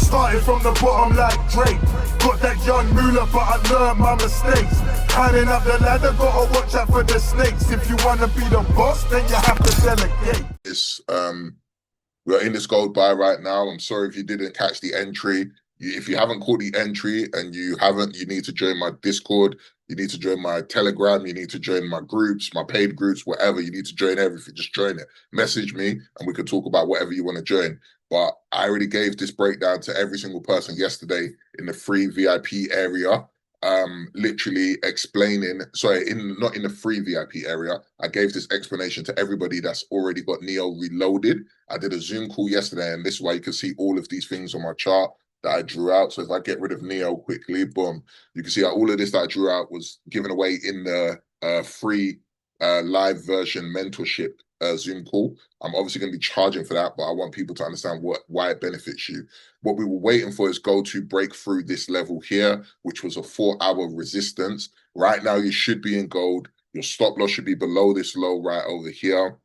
Started from the bottom like Drake. Got that young moolah, but I learned my mistakes. Climbing up the ladder, gotta watch out for the snakes. If you wanna be the boss, then you have to delegate. We're in this gold buy right now. I'm sorry if you didn't catch the entry. If you haven't caught the entry and you need to join my Discord. You need to join my Telegram. You need to join my groups, my paid groups, whatever. You need to join everything. Just join it. Message me and we can talk about whatever you want to join. But I already gave this breakdown to every single person yesterday in the free VIP area. Literally explaining, not in the free VIP area. I gave this explanation to everybody that's already got Neo reloaded. I did a Zoom call yesterday, and this is why you can see all of these things on my chart that I drew out. So if I get rid of Neo quickly, boom, you can see how all of this that I drew out was given away in the free live version mentorship Zoom call. I'm obviously going to be charging for that, but I want people to understand why it benefits you. What we were waiting for is gold to break through this level here, which was a 4-hour resistance. Right now, you should be in gold. Your stop loss should be below this low right over here.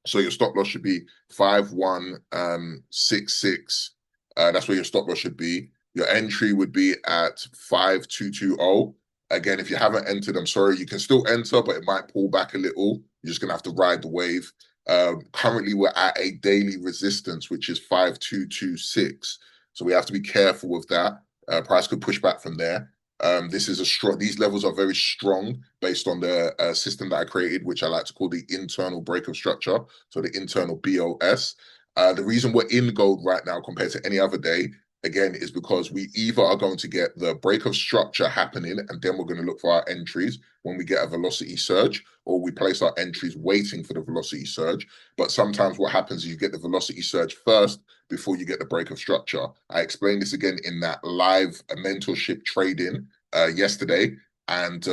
So your stop loss should be 5166. That's where your stop loss should be. Your entry would be at 5220. Again, if you haven't entered, I'm sorry, you can still enter, but it might pull back a little. You're just going to have to ride the wave. Currently, we're at a daily resistance, which is 5226. So we have to be careful with that. Price could push back from there. These levels are very strong based on the system that I created, which I like to call the internal break of structure. So the internal BOS. The reason we're in gold right now compared to any other day, again, is because we either are going to get the break of structure happening and then we're going to look for our entries when we get a velocity surge, or we place our entries waiting for the velocity surge. But sometimes what happens is you get the velocity surge first before you get the break of structure. I explained this again in that live mentorship trading yesterday. And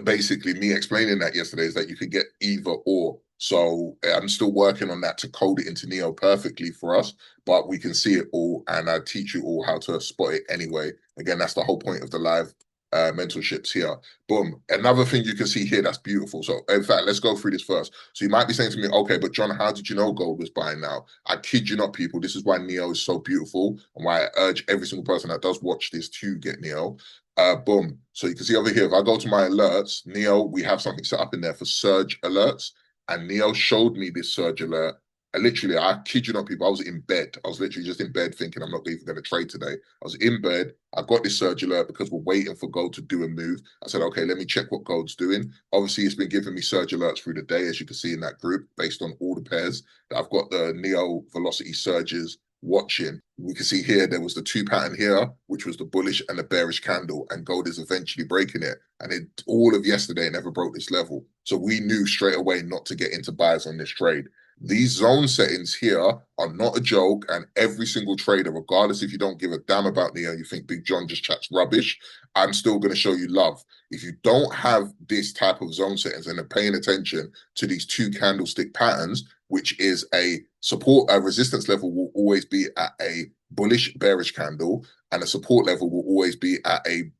basically me explaining that yesterday is that you can get either or. So I'm still working on that to code it into Neo perfectly for us, but we can see it all and I teach you all how to spot it anyway. Again, that's the whole point of the live mentorships here. Boom. Another thing you can see here that's beautiful. So in fact, let's go through this first. So you might be saying to me, okay, but John, how did you know gold was buying now? I kid you not, people. This is why Neo is so beautiful and why I urge every single person that does watch this to get Neo. Boom. So you can see over here, if I go to my alerts, Neo, we have something set up in there for surge alerts. And Neo showed me this surge alert. I kid you not, people, I was in bed. I was literally just in bed thinking I'm not even going to trade today. I was in bed. I got this surge alert because we're waiting for gold to do a move. I said, okay, let me check what gold's doing. Obviously, it's been giving me surge alerts through the day, as you can see in that group, based on all the pairs that I've got the Neo velocity surges watching. We can see here there was the 2 pattern here, which was the bullish and the bearish candle, and gold is eventually breaking it. And all of yesterday never broke this level. So we knew straight away not to get into buys on this trade. These zone settings here are not a joke, and every single trader, regardless if you don't give a damn about Neo, you think Big John just chats rubbish, I'm still going to show you love. If you don't have this type of zone settings and are paying attention to these 2 candlestick patterns, which is a resistance level will always be at a bullish bearish candle, and a support level will always be at a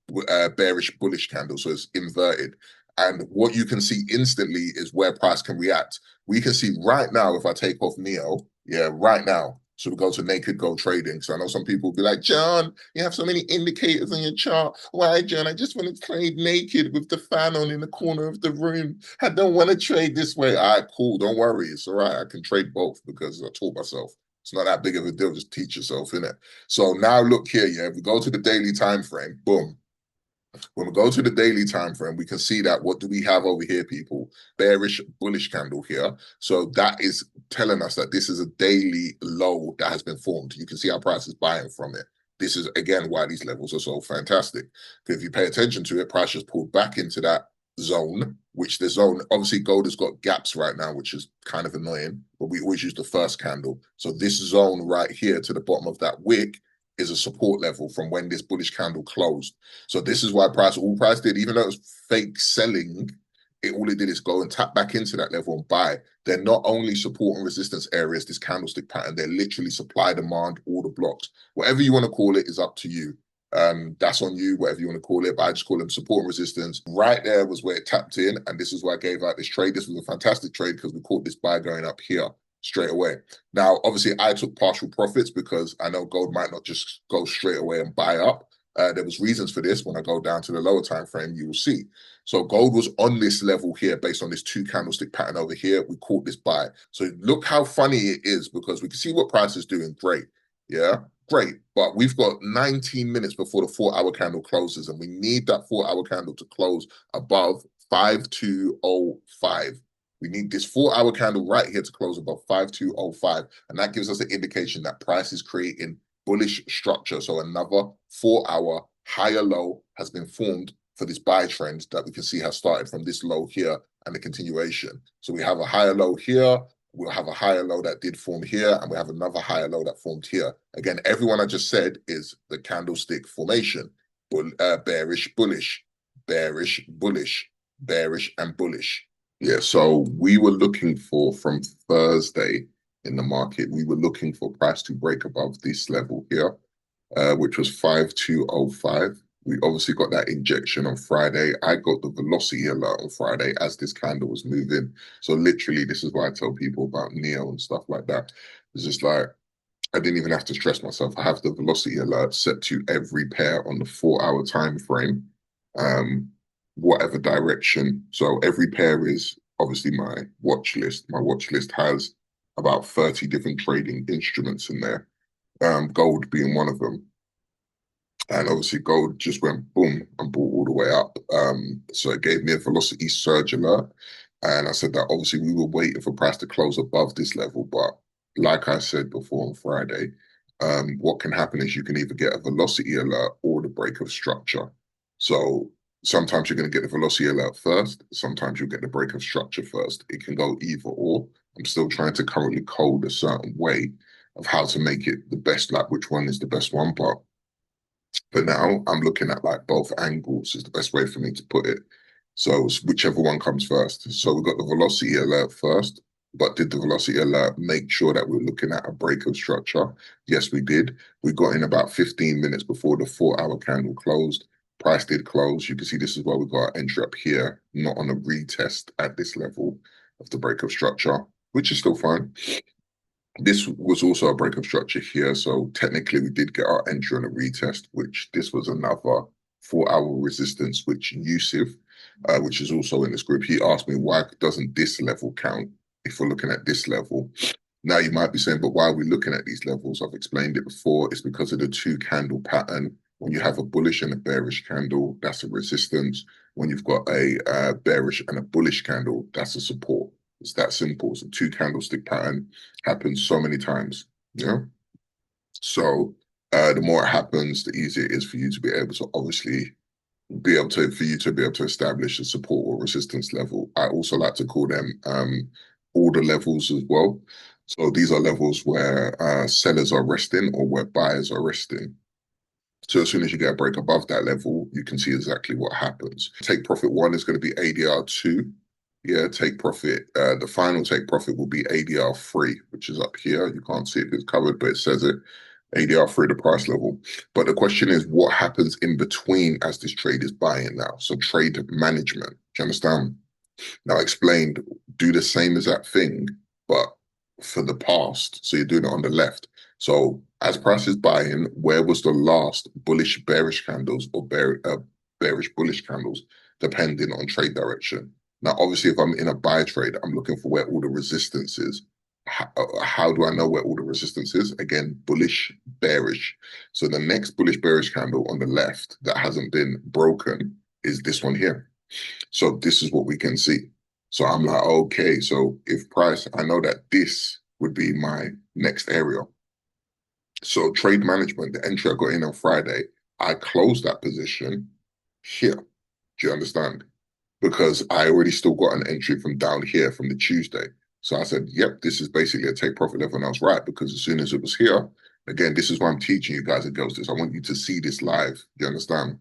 bearish bullish candle. So it's inverted. And what you can see instantly is where price can react. We can see right now, if I take off Neo, right now. So we go to naked gold trading. So I know some people will be like, John, you have so many indicators on your chart. Why, John? I just want to trade naked with the fan on in the corner of the room. I don't want to trade this way. All right, cool. Don't worry. It's all right. I can trade both because I taught myself. It's not that big of a deal. Just teach yourself, innit? So now look here, if we go to the daily time frame, boom. When we go to the daily time frame, we can see that what do we have over here, people? Bearish, bullish candle here. So that is telling us that this is a daily low that has been formed. You can see our price is buying from it. This is, again, why these levels are so fantastic. Because if you pay attention to it, price just pulled back into that zone, which the zone, obviously gold has got gaps right now, which is kind of annoying, but we always use the first candle. So this zone right here to the bottom of that wick is a support level from when this bullish candle closed. So this is why all price did, even though it was fake selling, all it did is go and tap back into that level and buy. They're not only support and resistance areas, this candlestick pattern, they're literally supply, demand, all the blocks. Whatever you want to call it is up to you. That's on you, whatever you want to call it, but I just call them support and resistance. Right there was where it tapped in, and this is why I gave out this trade. This was a fantastic trade because we caught this buy going up here. straight away. Now, obviously, I took partial profits because I know gold might not just go straight away and buy up. There was reasons for this. When I go down to the lower time frame, you will see. So gold was on this level here based on this 2 candlestick pattern over here. We caught this buy. So look how funny it is, because we can see what price is doing. Great. Yeah, great. But we've got 19 minutes before the 4-hour candle closes, and we need that 4-hour candle to close above 5205. We need this 4-hour candle right here to close above 5205. And that gives us an indication that price is creating bullish structure. So another 4-hour higher low has been formed for this buy trend that we can see has started from this low here and the continuation. So we have a higher low here. We'll have a higher low that did form here, and we have another higher low that formed here. Again, everyone I just said is the candlestick formation. Bearish, bullish, bearish, bullish, bearish, and bullish. Yeah, so we were looking for, from Thursday in the market, we were looking for price to break above this level here, which was 5205. We obviously got that injection on Friday. I got the velocity alert on Friday as this candle was moving. So literally, this is why I tell people about Neo and stuff like that. It's just like, I didn't even have to stress myself. I have the velocity alert set to every pair on the 4-hour time frame, whatever direction. So every pair is obviously my watch list. My watch list has about 30 different trading instruments in there, gold being one of them. And obviously gold just went boom and bought all the way up. So it gave me a velocity surge alert. And I said that obviously we were waiting for price to close above this level. But like I said before on Friday, what can happen is you can either get a velocity alert or the break of structure. So sometimes you're going to get the velocity alert first. Sometimes you'll get the break of structure first. It can go either or. I'm still trying to currently code a certain way of how to make it the best, like which one is the best one. But for now, I'm looking at like both angles is the best way for me to put it. So whichever one comes first. So we got the velocity alert first, but did the velocity alert make sure that we're looking at a break of structure? Yes, we did. We got in about 15 minutes before the 4-hour candle closed. Price did close. You can see this is why we got an entry up here, not on a retest at this level of the break of structure, which is still fine. This was also a break of structure here. So technically we did get our entry on a retest, which this was another 4-hour resistance, which Yusuf, which is also in this group, he asked me, why doesn't this level count if we're looking at this level? Now you might be saying, but why are we looking at these levels? I've explained it before. It's because of the 2 candle pattern. When you have a bullish and a bearish candle, that's a resistance. When you've got a bearish and a bullish candle, that's a support. It's that simple. It's a 2 candlestick pattern, happens so many times. Yeah. So the more it happens, the easier it is for you to be able to obviously be able to establish a support or resistance level. I also like to call them order levels as well. So these are levels where sellers are resting or where buyers are resting. So as soon as you get a break above that level, you can see exactly what happens. Take profit 1 is going to be ADR 2. Yeah, take profit. The final take profit will be ADR 3, which is up here. You can't see it if it's covered, but it says it. ADR 3, the price level. But the question is, what happens in between as this trade is buying now? So trade management. Do you understand? Now I explained, do the same as that thing, but for the past. So you're doing it on the left. So as price is buying, where was the last bullish bearish candles or bearish bullish candles, depending on trade direction? Now, obviously, if I'm in a buy trade, I'm looking for where all the resistance is. How do I know where all the resistance is? Again, bullish, bearish. So the next bullish bearish candle on the left that hasn't been broken is this one here. So this is what we can see. So I'm like, okay, so if price, I know that this would be my next area. So trade management, the entry I got in on Friday, I closed that position here. Do you understand? Because I already still got an entry from down here from the Tuesday. So I said, yep, this is basically a take profit level. And I was right, because as soon as it was here, again, this is why I'm teaching you guys and girls this. I want you to see this live. You understand?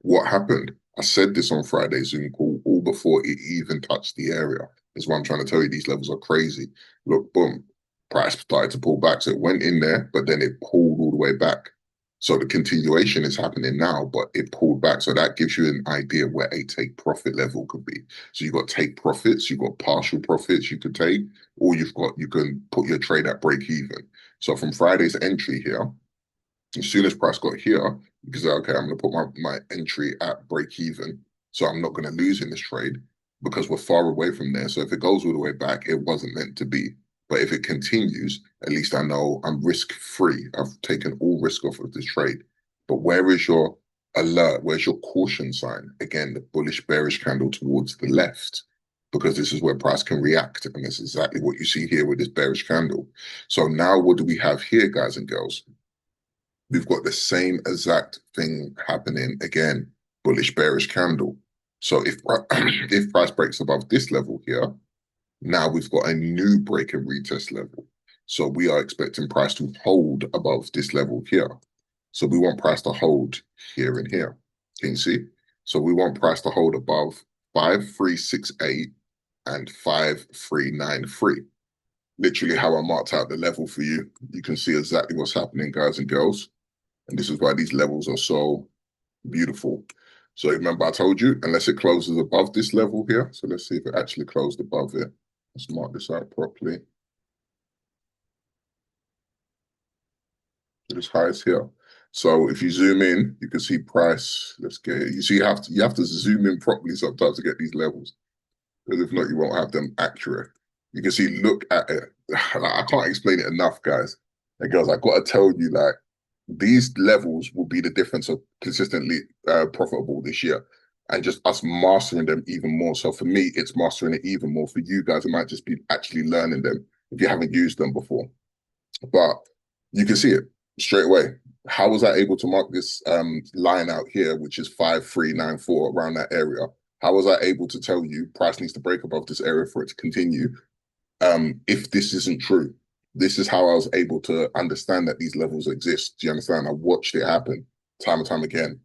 What happened? I said this on Friday's Zoom call all before it even touched the area. That's why I'm trying to tell you these levels are crazy. Look, boom, price started to pull back. So it went in there, but then it pulled all the way back. So the continuation is happening now, but it pulled back. So that gives you an idea where a take profit level could be. So you've got take profits, you've got partial profits you could take, or you can put your trade at break even. So from Friday's entry here, as soon as price got here, you can say, okay, I'm going to put my entry at break even. So I'm not going to lose in this trade because we're far away from there. So if it goes all the way back, it wasn't meant to be. But if it continues, at least I know I'm risk free. I've taken all risk off of this trade. But where is your alert? Where's your caution sign? Again, the bullish bearish candle towards the left, because this is where price can react. And that's exactly what you see here with this bearish candle. So now what do we have here, guys and girls? We've got the same exact thing happening again, bullish bearish candle. So if if price breaks above this level here, now we've got a new break and retest level. So we are expecting price to hold above this level here. So we want price to hold here and here. Can you see? So we want price to hold above 5368 and 5393. Literally how I marked out the level for you. You can see exactly what's happening, guys and girls. And this is why these levels are so beautiful. So remember, I told you, unless it closes above this level here. So let's see if it actually closed above it. Let's mark this out properly. This high is here. So if you zoom in, you can see price. Let's get it. You see, you have to zoom in properly sometimes to get these levels, because if not, you won't have them accurate. You can see, look at it. I can't explain it enough, guys and girls. I got to tell you, like, these levels will be the difference of consistently profitable this year, and just us mastering them even more. So for me, it's mastering it even more. For you guys, it might just be actually learning them if you haven't used them before. But you can see it straight away. How was I able to mark this line out here, which is 5394, around that area? How was I able to tell you price needs to break above this area for it to continue? If this isn't true, this is how I was able to understand that these levels exist. Do you understand? I watched it happen time and time again.